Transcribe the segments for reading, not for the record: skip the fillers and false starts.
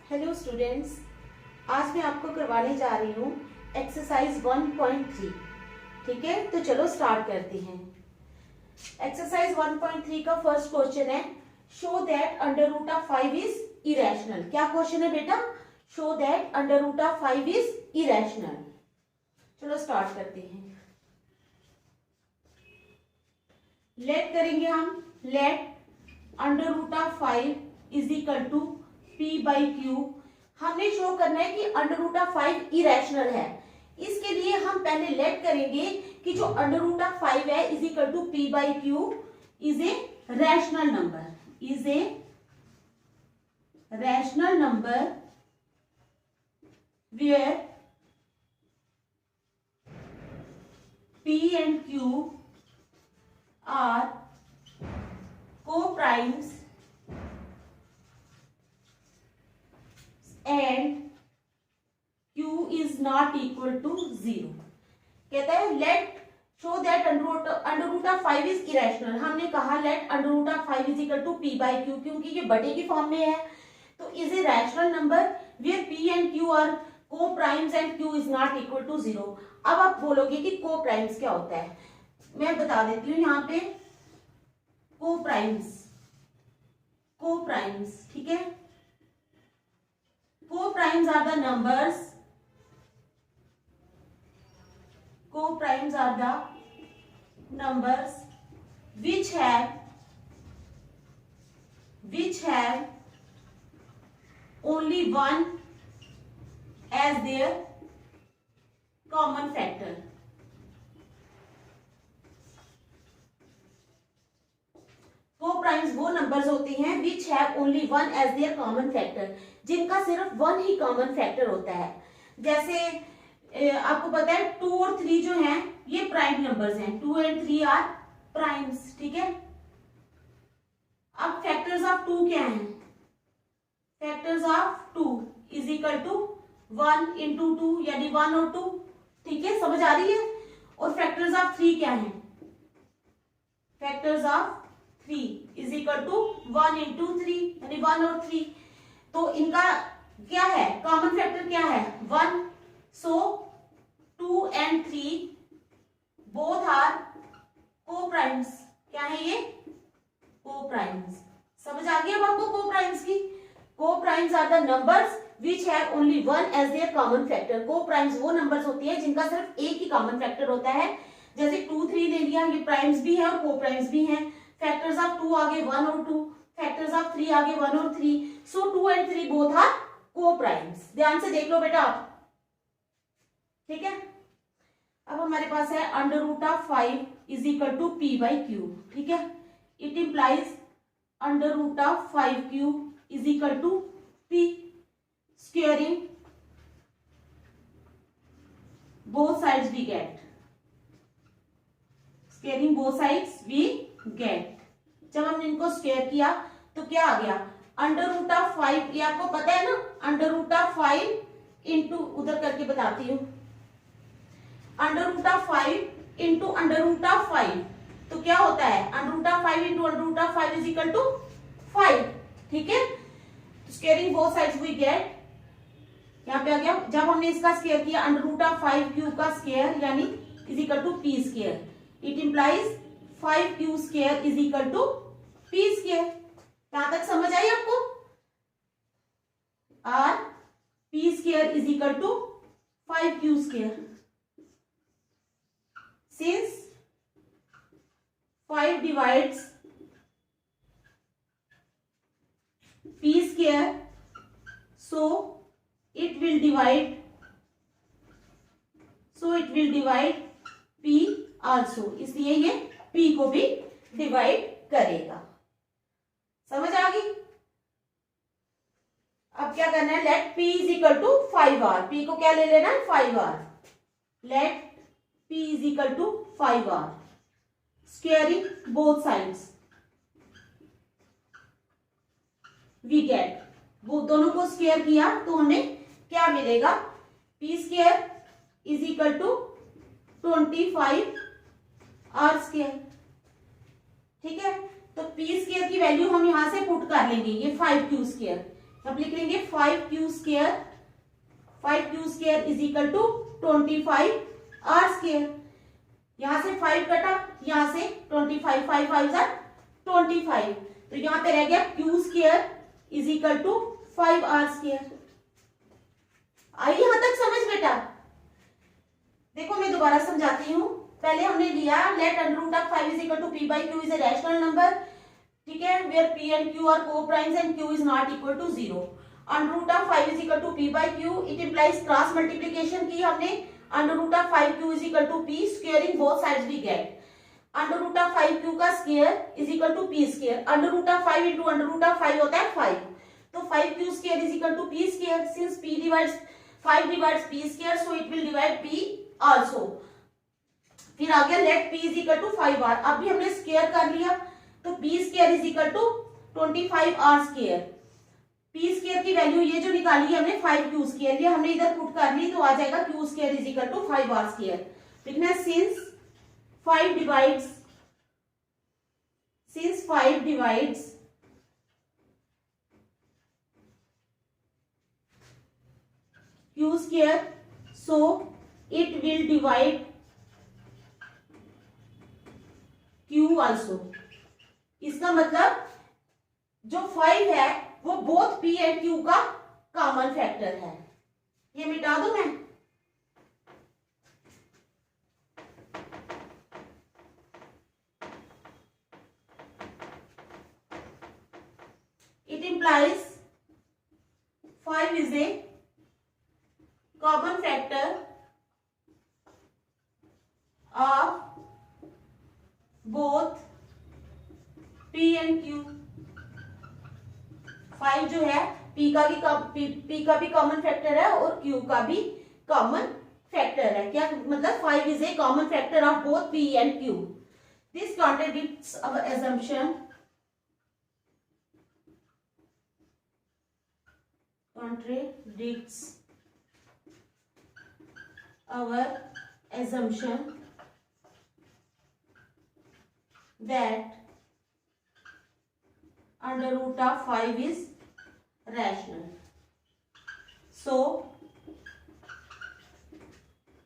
Hello students, आज मैं आपको करवाने जा रही हूँ एक्सरसाइज 1.3। ठीक है, तो चलो स्टार्ट करते हैं। एक्सरसाइज 1.3 का फर्स्ट क्वेश्चन है, show that under root of 5 is irrational. क्या क्वेश्चन है बेटा? Show that under root of 5 is irrational. चलो स्टार्ट करते हैं। लेट करेंगे हम। Let under root of 5 is equal to P by Q. हमने शो करना है कि अंडर रूट ऑफ 5 इरेशनल है। इसके लिए हम पहले लेट करेंगे कि जो अंडर रूट ऑफ 5 है is equal to P by Q is a rational number, is a rational number where P and Q are co-primes and Q is not equal to 0। कहता है let show that under root of 5 is irrational. हमने कहा let under root of 5 is equal to P by q, क्योंकि ये बटे की form में है, तो is a rational number where p and q are co primes and q is not equal to 0। अब आप बोलोगे कि को प्राइम्स क्या होता है, मैं बता देती हूँ। यहाँ पे को प्राइम्स, ठीक है। Co-primes are the numbers, co-primes are the numbers which have only one as their common factor। co-primes वो नंबर्स होते हैं which have only one as their common factor, जिनका सिर्फ वन ही कॉमन फैक्टर होता है। जैसे आपको पता है 2 और 3 जो हैं ये प्राइम नंबर्स हैं, 2 एंड 3 आर प्राइम्स, ठीक है। अब फैक्टर्स ऑफ 2 क्या हैं? Factors of 2 is equal to 1 into 2, यानी 1 और 2, ठीक है, समझ आ रही है। और फैक्टर्स ऑफ 3 क्या हैं? Factors of 3 is equal to 1 into 3, यानी 1 और 3। तो इनका क्या है? कॉमन फैक्टर क्या है? 1। सो 2 and 3 both are co-primes। क्या है ये? co-primes। समझ आ गया अब आपको co-primes की? co-primes are the numbers which have only one as their common factor। co-primes वो नंबर्स होती है जिनका सिर्फ एक ही कॉमन फैक्टर होता है। जैसे 2, 3 ले लिया, ये प्राइम्स भी है और co-primes भी हैं। फैक्टर्स ऑफ 2 आगे 1 और 2, फैक्टर्स ऑफ 3 आगे 1 और 3। सो 2 and 3 both are co-primes। ध्यान से देख लो बेटा आप, ठीक है। अब हमारे पास है under root of 5 is equal to P by Q, ठीक है। It implies under root of 5q is equal to p squaring both sides we get, squaring both sides we get. जब हमने इनको स्क्वेयर किया तो क्या आ गया? अंडर रूट ऑफ 5, ये आपको पता है ना, अंडर रूट ऑफ 5 इंटू, उधर करके बताती हूँ, under root of 5 into under root of 5, तो क्या होता है? Under root of 5 into under root of 5 is equal to 5, ठीक है। Squaring both sides we get, यहाँ पे आ गया। जब हमने इसका स्क्वायर किया अंडर रूट ऑफ 5q का स्क्वायर यानी is equal to p square, it implies 5q square is equal to p square. कहां तक समझ आई आपको? और p square is equal to 5q square. Since 5 divides p square, so it will divide p also। इसलिए ये p को भी डिवाइड करेगा। समझ आ गई? अब क्या करना है? Let p is equal to 5r। p को क्या ले लेना है? 5r। Let p is equal to 5r, squaring both sides we get। वो दोनों को स्क्वायर किया तो हमें क्या मिलेगा? p square is equal to 25r square, ठीक है। तो पी स्क्वायर की वैल्यू हम यहां से पुट कर लेंगे, ये 5q स्क्वायर, अब लिख लेंगे 5q square, 5q square is equal to 25r square. यहां से 5 कटा, यहां से 25, 5 5 25, तो यहां पे रह गया q square is equal to 5r square. आई यहां तक समझ बेटा? देखो मैं दोबारा समझाती हूँ। पहले हमने लिया let under root of 5 is equal to p by q is a rational number, ठीक है, where p and q are co primes and q is not equal to 0। Under root of 5 is equal to p by q, it implies cross multiplication की हमने, under root of 5q is equal to p, squaring both sides we get under root of 5q का square is equal to p square. Under root of 5 into under root of 5 होता है 5, तो 5q square is equal to p square. Since p divides 5 divides p square, so it will divide p also. फिर आ गया let p is equal to 5r, अब भी हमने square कर लिया, तो p square is equal to 25r square. p square की वैल्यू ये जो निकाली है हमने 5q स्क्वायर, ये हमने इधर पुट कर ली, तो आ जाएगा q square is equal to 5r square. लिखना है since 5 divides q square, so it will divide q also। इसका मतलब जो 5 है वो बोथ p एंड q का कॉमन फैक्टर है। ये मिटा दूं मैं? It implies 5 is a common factor of both p and q। 5 जो है p का भी कॉमन फैक्टर है और q का भी कॉमन फैक्टर है। क्या मतलब 5 is a common factor of both p and q। This contradicts our assumption that under root of 5 is rational, so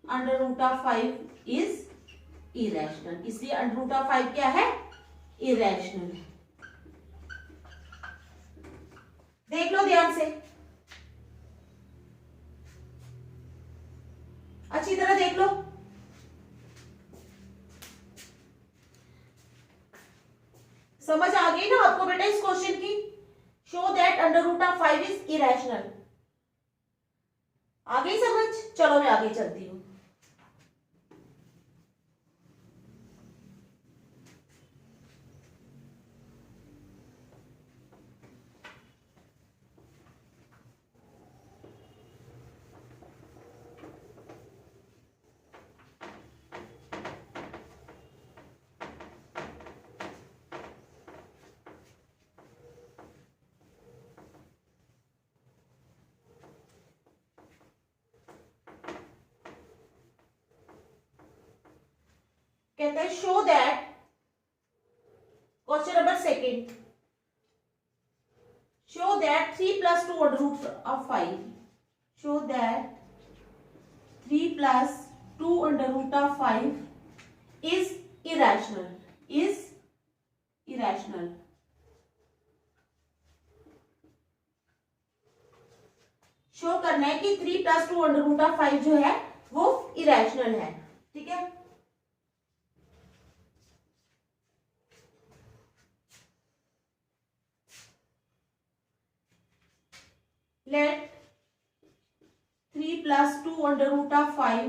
under root of 5 is irrational। इसलिए under root of 5 क्या है? irrational है। देख लो ध्यान से, अच्छी तरह देख लो। समझ आ गई ना आपको बेटा इस क्वेश्चन की? Show that under root of 5 is irrational. आ गई समझ? चलो मैं आगे चलती हूं। कहते हैं show that, question number second, show that 3 plus 2 under root of 5, शो that 3 plus 2 under root of 5 is irrational, is irrational। Show करना है कि 3 plus 2 under root of 5 जो है वो इरेशनल है, ठीक है। Let 3 plus 2 under root of 5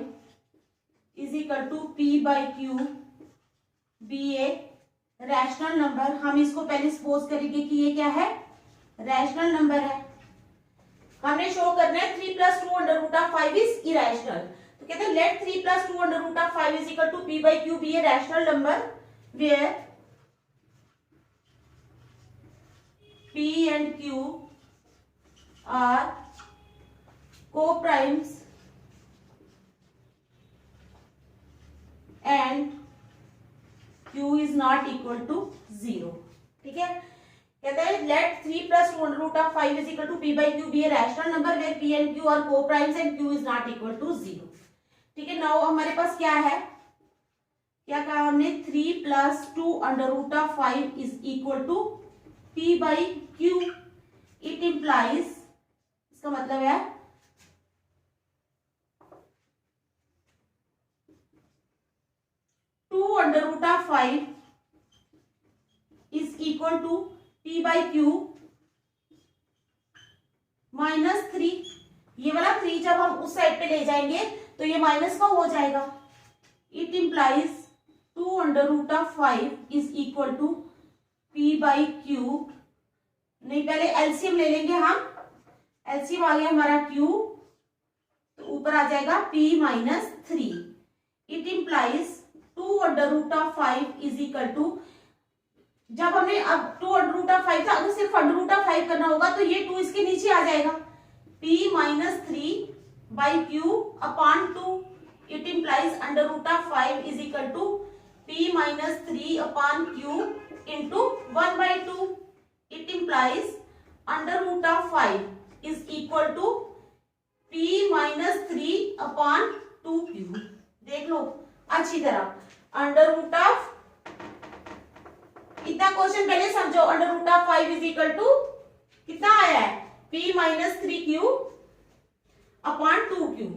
is equal to p by q be a rational number. हम इसको पहले सपोज करेंगे कि ये क्या है? रैशनल नंबर है। हमने शो करना है 3 plus 2 under root of 5 is irrational, तो कहते हैं let 3 plus 2 under root of 5 is equal to p by q be a rational number where p and q are co-primes and q is not equal to 0। ठीक है, कहता है let 3 plus 2 under root of 5 is equal to P by q be a rational number where p and q are co primes and q is not equal to 0। ठीक है, now हमारे पास क्या है, क्या कहा हमने, 3 plus 2 under root of 5 is equal to P by Q. It implies, इसका मतलब है 2 under root of 5 is equal to P by Q minus 3। ये वाला 3 जब हम उस साइड पे ले जाएंगे तो ये माइनस का हो जाएगा। It implies 2 under root of 5 is equal to P by Q. नहीं, पहले एलसीएम ले लेंगे हम। एलसीएम आ गया हमारा क्यू, तो ऊपर आ जाएगा p minus 3। It implies 2 under root of 5 is equal to, जब हमने अब 2 अंडर रूट ऑफ 5 था, अगर सिर्फ अंडर रूट ऑफ 5 करना होगा तो ये 2 इसके नीचे आ जाएगा, p minus 3 by Q upon 2। It implies under root of 5 is equal to p minus 3 upon क्यू into 1 by 2। It implies under root of 5 is equal to p minus 3 upon 2q। देख लो अच्छी तरह, अंडर रूट ऑफ, इतना question पहले समझो, under root of 5 is equal to कितना आया है, p minus 3q upon 2q।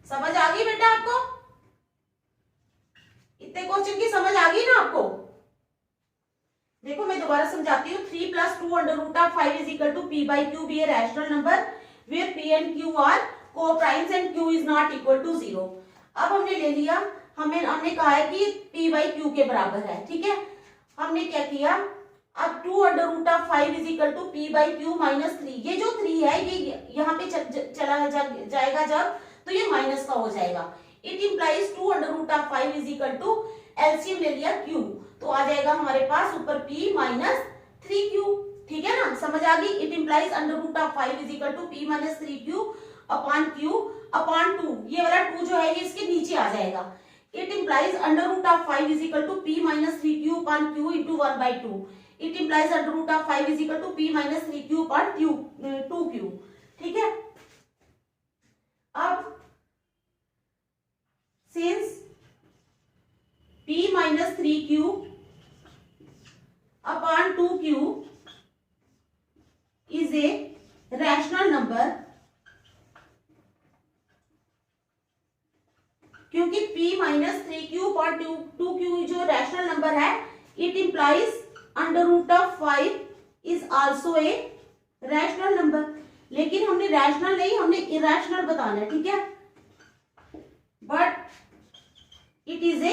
समझ आ गई बेटा आपको? इतने क्वेश्चन की समझ आ गई ना आपको? देखो मैं दोबारा समझाती हूँ। 3 plus 2 under root of 5 is equal to P by q be a rational number where p and q are co primes and q is not equal to 0। अब हमने ले लिया, हमने कहा है कि p बाई क्यू के बराबर है। ठीक है, हमने क्या किया, अब 2 under root of 5 is equal to P by Q minus 3। ये जो 3 है ये यहाँ पे चला जाएगा जब, तो ये माइनस का हो जाएगा। It implies 2 under root of 5 is equal to, LCM ले लिया q, तो आ जाएगा हमारे पास ऊपर p माइनस 3q। ठीक है ना, समझ आ गई? It implies under root of 5 is equal to p minus 3q upon q upon 2। ये वाला 2 जो है ये इसके नीचे आ जाएगा। It implies under root of 5 is equal to p minus 3q upon q into 1 by 2। It implies under root of 5 is equal to p minus 3q upon 2q। ठीक है, अब since p minus 3q upon 2q is a rational number, क्योंकि p minus 3q upon 2q जो rational number है, it implies under root of 5 is also a rational number। लेकिन हमने rational नहीं, हमने इरेशनल बताना है। ठीक है, बट it is a